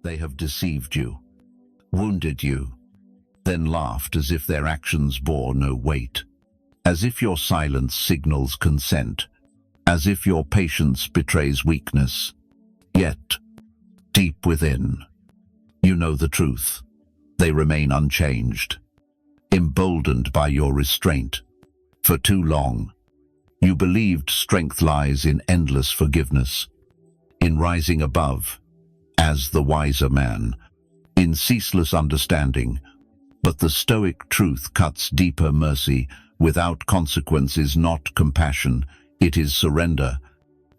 They have deceived you, wounded you, then laughed as if their actions bore no weight, as if your silence signals consent, as if your patience betrays weakness. Yet, deep within, you know the truth. They remain unchanged, emboldened by your restraint. For too long, you believed strength lies in endless forgiveness, in rising above, as the wiser man, in ceaseless understanding. But the Stoic truth cuts deeper. Mercy without consequence is not compassion, it is surrender.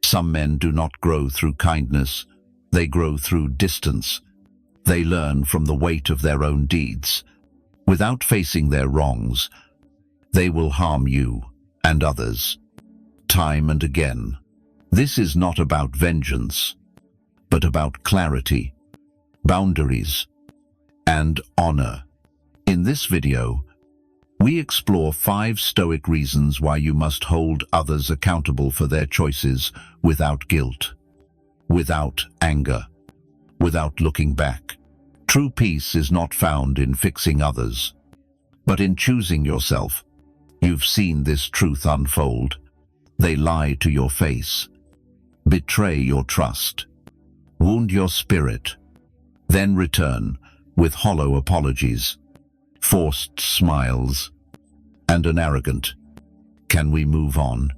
Some men do not grow through kindness, they grow through distance. They learn from the weight of their own deeds. Without facing their wrongs, they will harm you and others, time and again. This is not about vengeance, but about clarity, boundaries, and honor. In this video, we explore 5 Stoic reasons why you must hold others accountable for their choices without guilt, without anger, without looking back. True peace is not found in fixing others, but in choosing yourself. You've seen this truth unfold. They lie to your face, betray your trust, wound your spirit, then return with hollow apologies, forced smiles, and an arrogant, "Can we move on?"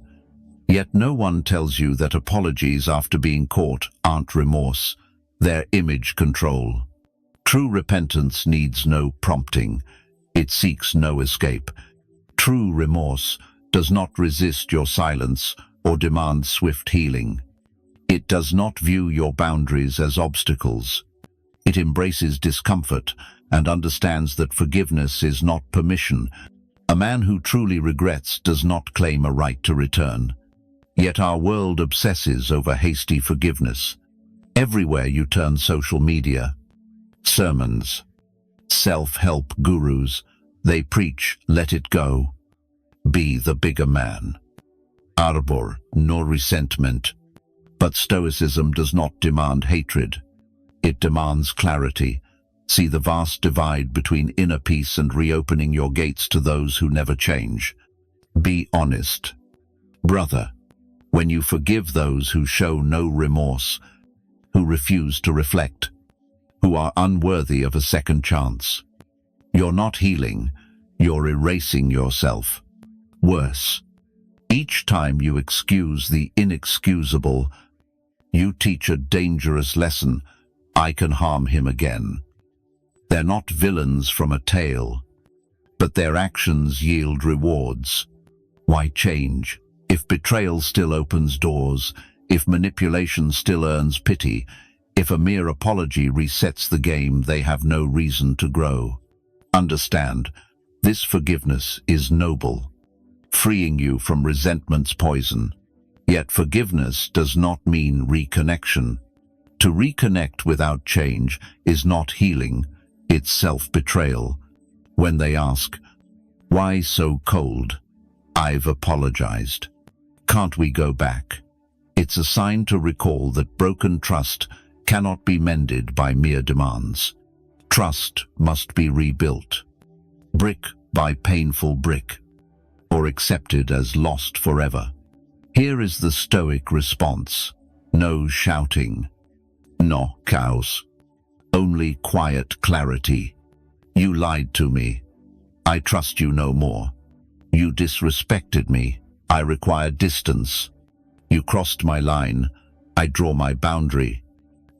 Yet no one tells you that apologies after being caught aren't remorse, they're image control. True repentance needs no prompting, it seeks no escape. True remorse does not resist your silence or demand swift healing. It does not view your boundaries as obstacles. It embraces discomfort and understands that forgiveness is not permission. A man who truly regrets does not claim a right to return. Yet our world obsesses over hasty forgiveness. Everywhere you turn, social media, sermons, self-help gurus, they preach, let it go, be the bigger man. Arbor, nor resentment. But Stoicism does not demand hatred. It demands clarity. See the vast divide between inner peace and reopening your gates to those who never change. Be honest. Brother, when you forgive those who show no remorse, who refuse to reflect, who are unworthy of a second chance, you're not healing, you're erasing yourself. Worse, each time you excuse the inexcusable, you teach a dangerous lesson. I can harm him again. They're not villains from a tale, but their actions yield rewards. Why change? If betrayal still opens doors, if manipulation still earns pity, if a mere apology resets the game, they have no reason to grow. Understand, this forgiveness is noble, freeing you from resentment's poison. Yet forgiveness does not mean reconnection. To reconnect without change is not healing, it's self-betrayal. When they ask, "Why so cold?" I've apologized. Can't we go back? It's a sign to recall that broken trust cannot be mended by mere demands. Trust must be rebuilt, brick by painful brick, or accepted as lost forever. Here is the Stoic response. No shouting, no chaos, only quiet clarity. You lied to me. I trust you no more. You disrespected me. I require distance. You crossed my line. I draw my boundary.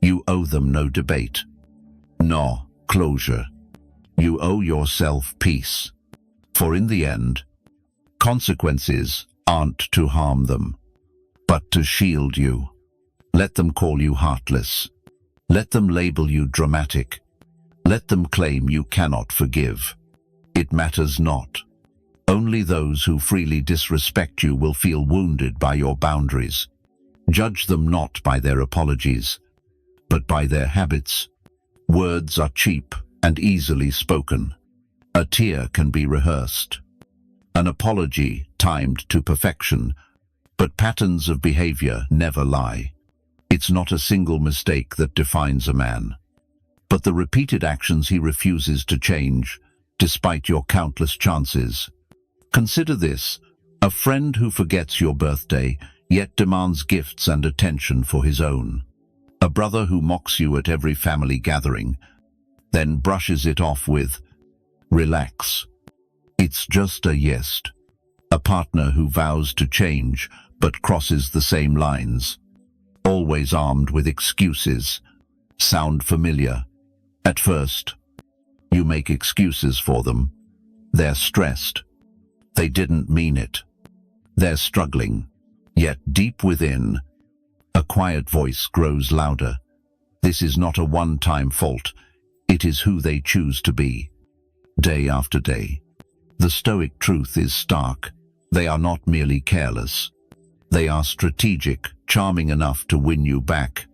You owe them no debate, no closure. You owe yourself peace. For in the end, consequences aren't to harm them, but to shield you. Let them call you heartless. Let them label you dramatic. Let them claim you cannot forgive. It matters not. Only those who freely disrespect you will feel wounded by your boundaries. Judge them not by their apologies, but by their habits. Words are cheap and easily spoken. A tear can be rehearsed. An apology timed to perfection, but patterns of behavior never lie. It's not a single mistake that defines a man. but the repeated actions he refuses to change, despite your countless chances. Consider this: a friend who forgets your birthday, yet demands gifts and attention for his own. A brother who mocks you at every family gathering, then brushes it off with, "Relax. It's just a jest." A partner who vows to change, but crosses the same lines, always armed with excuses. Sound familiar? At first, you make excuses for them. They're stressed. They didn't mean it. They're struggling. Yet deep within, a quiet voice grows louder. This is not a one-time fault. It is who they choose to be, day after day. The Stoic truth is stark. They are not merely careless. They are strategic, charming enough to win you back,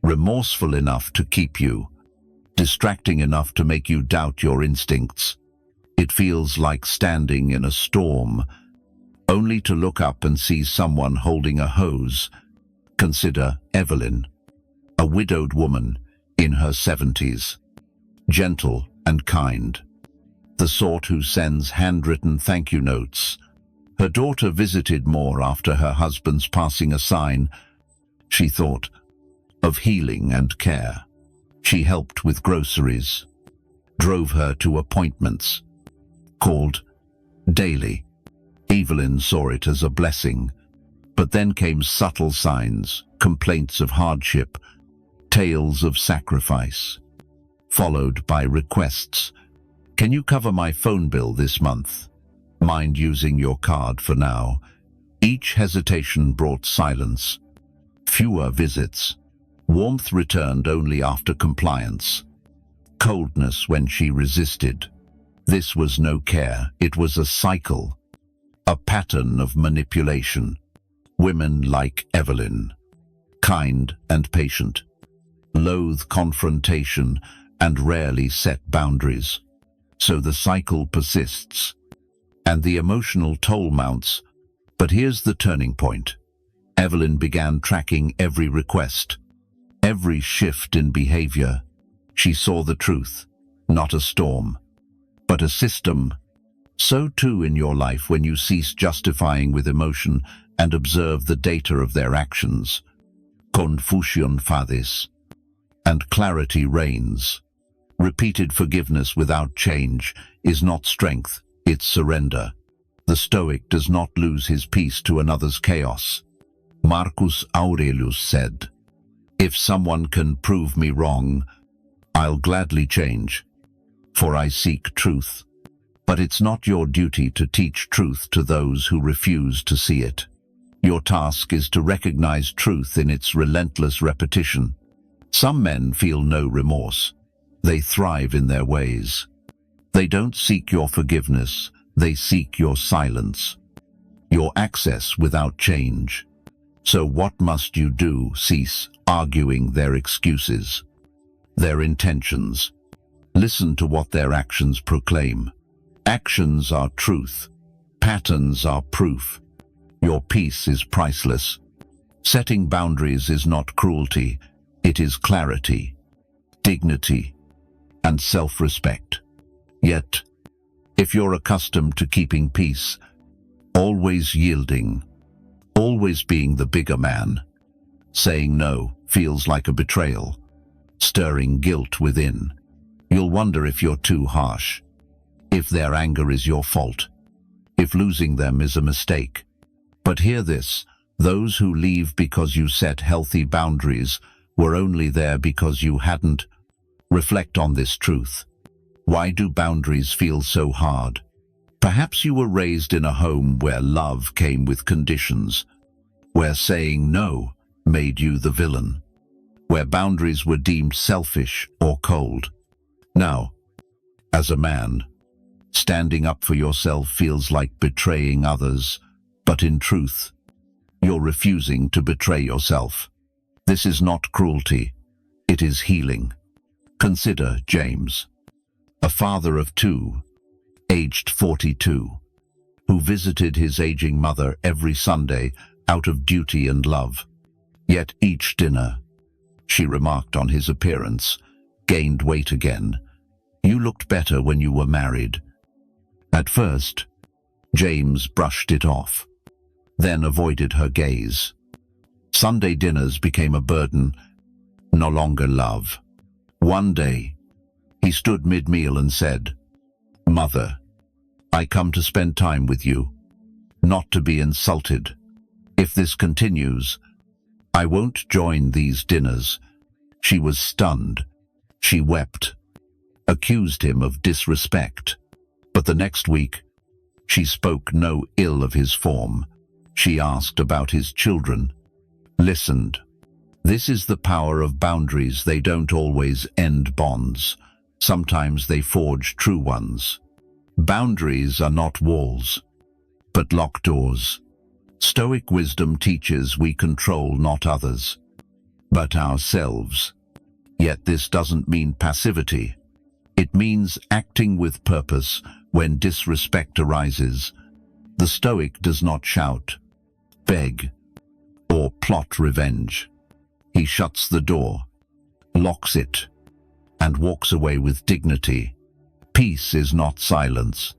remorseful enough to keep you, distracting enough to make you doubt your instincts. It feels like standing in a storm, only to look up and see someone holding a hose. Consider Evelyn, a widowed woman in her 70s, gentle and kind, the sort who sends handwritten thank you notes. Her daughter visited more after her husband's passing, a sign, she thought, of healing and care. She helped with groceries, drove her to appointments, called daily. Evelyn saw it as a blessing, but then came subtle signs, complaints of hardship, tales of sacrifice, followed by requests. "Can you cover my phone bill this month? Mind using your card for now?" Each hesitation brought silence, fewer visits. Warmth returned only after compliance. Coldness when she resisted. This was no care, it was a cycle, a pattern of manipulation. Women like Evelyn, kind and patient, loathe confrontation and rarely set boundaries. So the cycle persists, and the emotional toll mounts. But here's the turning point. Evelyn began tracking every request, every shift in behavior. She saw the truth, not a storm, but a system. So too in your life, when you cease justifying with emotion and observe the data of their actions. Confusion fadis, and clarity reigns. Repeated forgiveness without change is not strength, it's surrender. The Stoic does not lose his peace to another's chaos. Marcus Aurelius said, "If someone can prove me wrong, I'll gladly change, for I seek truth." But it's not your duty to teach truth to those who refuse to see it. Your task is to recognize truth in its relentless repetition. Some men feel no remorse. They thrive in their ways. They don't seek your forgiveness, they seek your silence, your access without change. So what must you do? Cease arguing their excuses, their intentions. Listen to what their actions proclaim. Actions are truth. Patterns are proof. Your peace is priceless. Setting boundaries is not cruelty. It is clarity, dignity, and self-respect. Yet, if you're accustomed to keeping peace, always yielding, always being the bigger man, saying no feels like a betrayal, stirring guilt within, you'll wonder if you're too harsh, if their anger is your fault, if losing them is a mistake. But hear this: those who leave because you set healthy boundaries were only there because you hadn't. Reflect on this truth. Why do boundaries feel so hard? Perhaps you were raised in a home where love came with conditions, where saying no made you the villain, where boundaries were deemed selfish or cold. Now, as a man, standing up for yourself feels like betraying others, but in truth, you're refusing to betray yourself. This is not cruelty, it is healing. Consider James, a father of two, aged 42, who visited his aging mother every Sunday out of duty and love. Yet each dinner, she remarked on his appearance, gained weight again. You looked better when you were married. At first, James brushed it off, then avoided her gaze. Sunday dinners became a burden, no longer love. One day, he stood mid-meal and said, "Mother, I come to spend time with you, not to be insulted. If this continues, I won't join these dinners." She was stunned. She wept, accused him of disrespect. But the next week, she spoke no ill of his form. She asked about his children, listened. This is the power of boundaries. They don't always end bonds. Sometimes they forge true ones. Boundaries are not walls, but locked doors. Stoic wisdom teaches we control not others, but ourselves. Yet this doesn't mean passivity. It means acting with purpose when disrespect arises. The Stoic does not shout, beg, or plot revenge. He shuts the door, locks it, and walks away with dignity. Peace is not silence.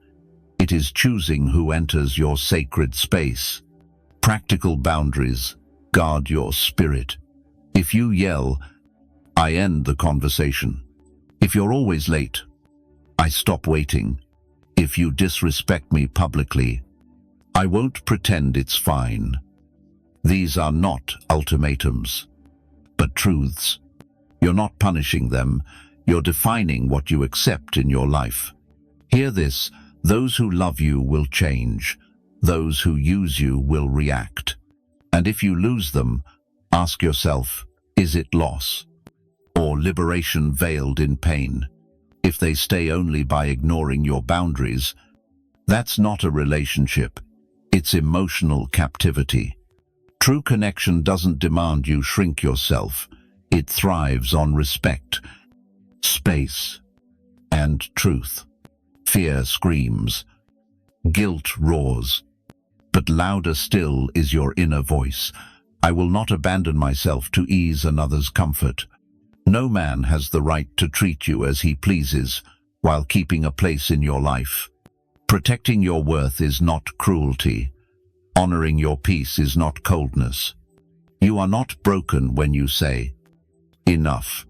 It is choosing who enters your sacred space. Practical boundaries guard your spirit. If you yell, I end the conversation. If you're always late, I stop waiting. If you disrespect me publicly, I won't pretend it's fine. These are not ultimatums, but truths. You're not punishing them. You're defining what you accept in your life. Hear this: those who love you will change. Those who use you will react. And if you lose them, ask yourself, is it loss or liberation veiled in pain? If they stay only by ignoring your boundaries, that's not a relationship. It's emotional captivity. True connection doesn't demand you shrink yourself. It thrives on respect, space, and truth. Fear screams. Guilt roars. But louder still is your inner voice. I will not abandon myself to ease another's comfort. No man has the right to treat you as he pleases while keeping a place in your life. Protecting your worth is not cruelty. Honoring your peace is not coldness. You are not broken when you say, enough.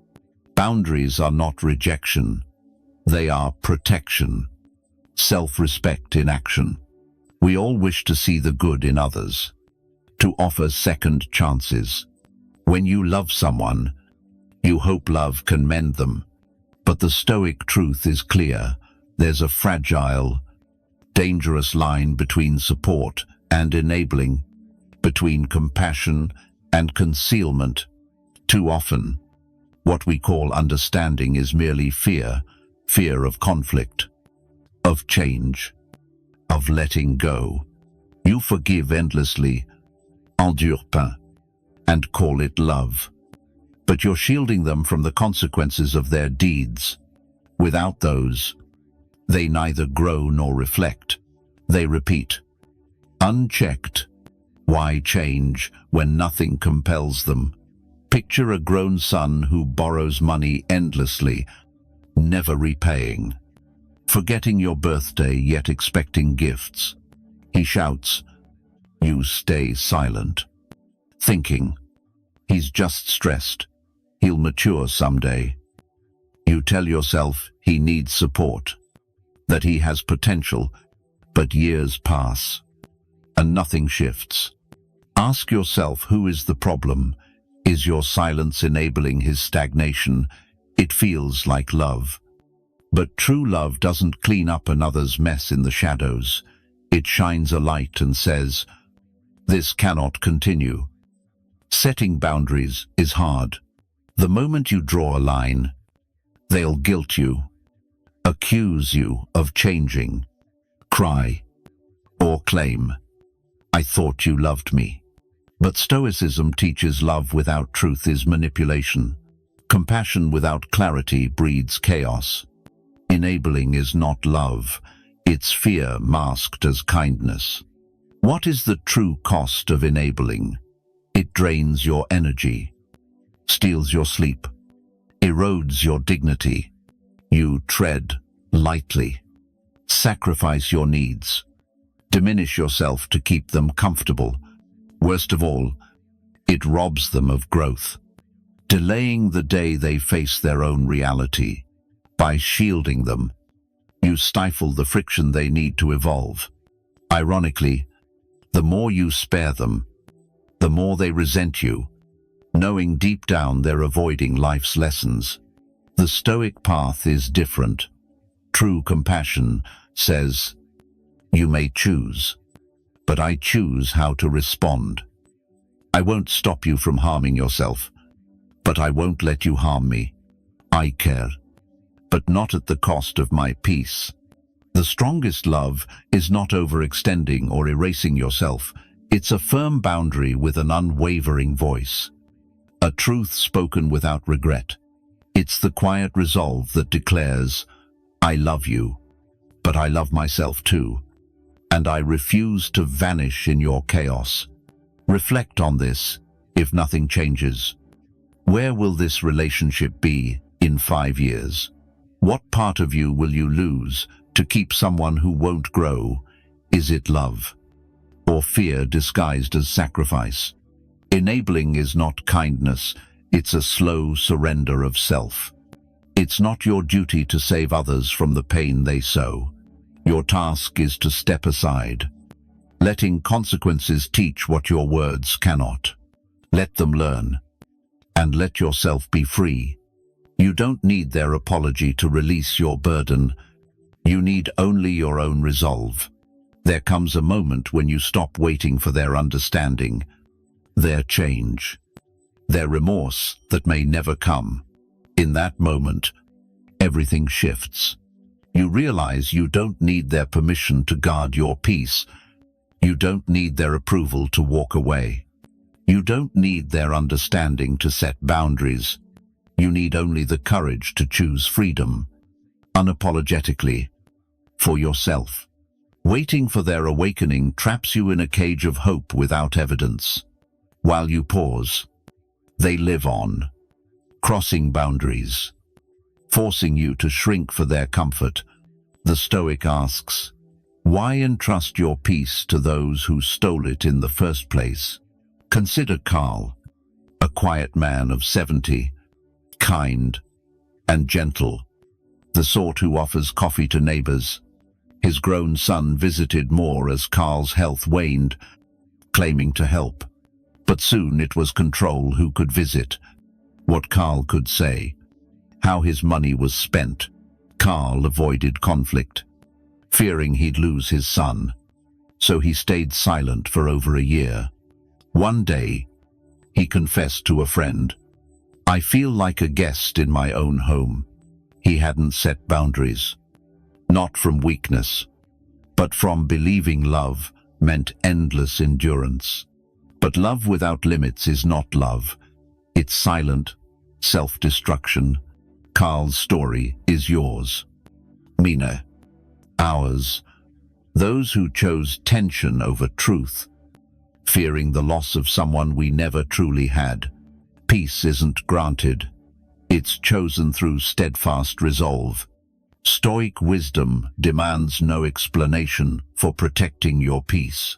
Boundaries are not rejection. They are protection. Self-respect in action. We all wish to see the good in others, to offer second chances. When you love someone, you hope love can mend them. But the Stoic truth is clear. There's a fragile, dangerous line between support and enabling, between compassion and concealment. Too often, what we call understanding is merely fear of conflict, of change, of letting go. You forgive endlessly, endure pas, and call it love. But you're shielding them from the consequences of their deeds. Without those, they neither grow nor reflect. They repeat. Unchecked. Why change when nothing compels them? Picture a grown son who borrows money endlessly, never repaying. Forgetting your birthday yet expecting gifts. He shouts. You stay silent. Thinking, he's just stressed. He'll mature someday. You tell yourself he needs support, that he has potential, but years pass, and nothing shifts. Ask yourself, who is the problem? Is your silence enabling his stagnation? It feels like love. But true love doesn't clean up another's mess in the shadows. It shines a light and says, this cannot continue. Setting boundaries is hard. The moment you draw a line, they'll guilt you, accuse you of changing, cry, or claim, I thought you loved me. But Stoicism teaches love without truth is manipulation. Compassion without clarity breeds chaos. Enabling is not love, it's fear masked as kindness. What is the true cost of enabling? It drains your energy, steals your sleep, erodes your dignity. You tread lightly, sacrifice your needs, diminish yourself to keep them comfortable. Worst of all, it robs them of growth, delaying the day they face their own reality. By shielding them, you stifle the friction they need to evolve. Ironically, the more you spare them, the more they resent you, knowing deep down they're avoiding life's lessons. The Stoic path is different. True compassion says, "You may choose, but I choose how to respond. I won't stop you from harming yourself, but I won't let you harm me. I care, but not at the cost of my peace." The strongest love is not overextending or erasing yourself. It's a firm boundary with an unwavering voice. A truth spoken without regret. It's the quiet resolve that declares, "I love you, but I love myself too, and I refuse to vanish in your chaos." Reflect on this, if nothing changes. Where will this relationship be in 5 years? What part of you will you lose to keep someone who won't grow? Is it love, or fear disguised as sacrifice? Enabling is not kindness, it's a slow surrender of self. It's not your duty to save others from the pain they sow. Your task is to step aside, letting consequences teach what your words cannot. Let them learn, and let yourself be free. You don't need their apology to release your burden. You need only your own resolve. There comes a moment when you stop waiting for their understanding, their change, their remorse that may never come. In that moment, everything shifts. You realize you don't need their permission to guard your peace. You don't need their approval to walk away. You don't need their understanding to set boundaries. You need only the courage to choose freedom, unapologetically, for yourself. Waiting for their awakening traps you in a cage of hope without evidence. While you pause, they live on, crossing boundaries, forcing you to shrink for their comfort. The Stoic asks, why entrust your peace to those who stole it in the first place? Consider Carl, a quiet man of 70, kind and gentle, the sort who offers coffee to neighbors. His grown son visited more as Carl's health waned, claiming to help. But soon it was control who could visit, what Carl could say, how his money was spent. Carl avoided conflict, fearing he'd lose his son, so he stayed silent for over a year. One day, he confessed to a friend, "I feel like a guest in my own home." He hadn't set boundaries, not from weakness, but from believing love meant endless endurance. But love without limits is not love. It's silent self-destruction. Carl's story is yours. Mina, ours. Those who chose tension over truth, fearing the loss of someone we never truly had. Peace isn't granted. It's chosen through steadfast resolve. Stoic wisdom demands no explanation for protecting your peace.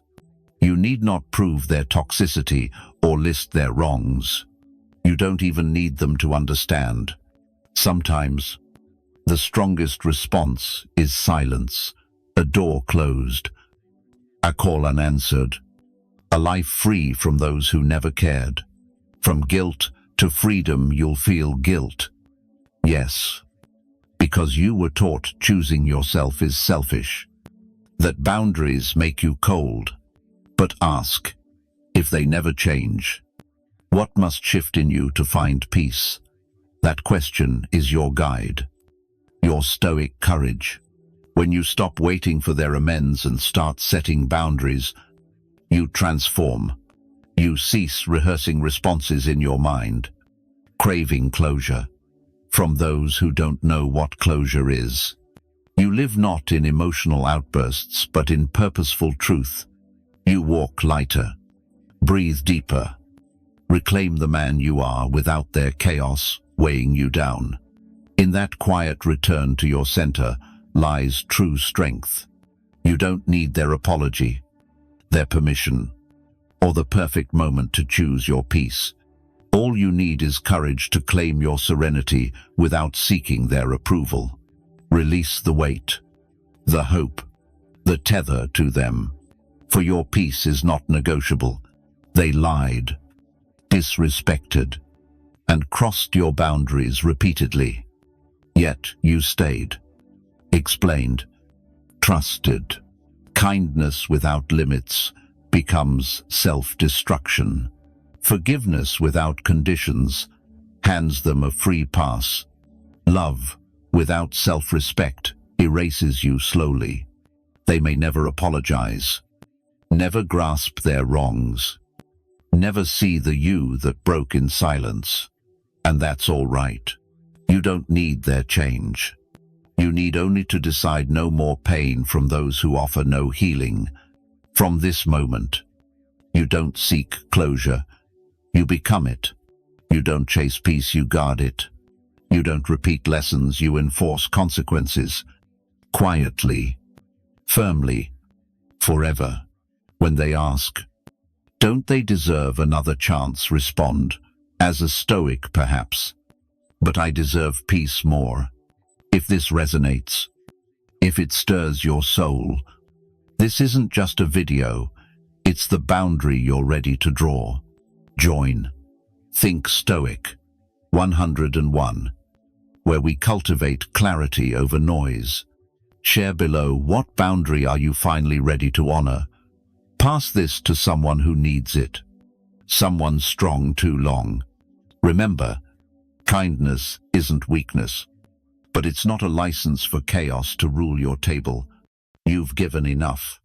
You need not prove their toxicity or list their wrongs. You don't even need them to understand. Sometimes, the strongest response is silence, a door closed, a call unanswered, a life free from those who never cared. From guilt to freedom, you'll feel guilt. Yes, because you were taught choosing yourself is selfish, that boundaries make you cold. But ask, if they never change, what must shift in you to find peace? That question is your guide, your stoic courage. When you stop waiting for their amends and start setting boundaries, you transform. You cease rehearsing responses in your mind, craving closure from those who don't know what closure is. You live not in emotional outbursts, but in purposeful truth. You walk lighter, breathe deeper, reclaim the man you are without their chaos. weighing you down. In that quiet return to your center lies true strength. You don't need their apology, their permission, or the perfect moment to choose your peace. All you need is courage to claim your serenity without seeking their approval. Release the weight, the hope, the tether to them. For your peace is not negotiable. They lied, disrespected, and crossed your boundaries repeatedly. Yet you stayed, explained, trusted. Kindness without limits becomes self-destruction. Forgiveness without conditions hands them a free pass. Love without self-respect erases you slowly. They may never apologize, never grasp their wrongs, never see the you that broke in silence. And that's all right. You don't need their change. You need only to decide no more pain from those who offer no healing. From this moment, you don't seek closure. You become it. You don't chase peace, you guard it. You don't repeat lessons, you enforce consequences. Quietly, firmly, forever. When they ask, don't they deserve another chance? Respond, as a Stoic perhaps, but I deserve peace more. If this resonates, if it stirs your soul, this isn't just a video, it's the boundary you're ready to draw. Join Think Stoic 101, where we cultivate clarity over noise. Share below, what boundary are you finally ready to honor? Pass this to someone who needs it, someone strong too long. Remember, kindness isn't weakness, but it's not a license for chaos to rule your table. You've given enough.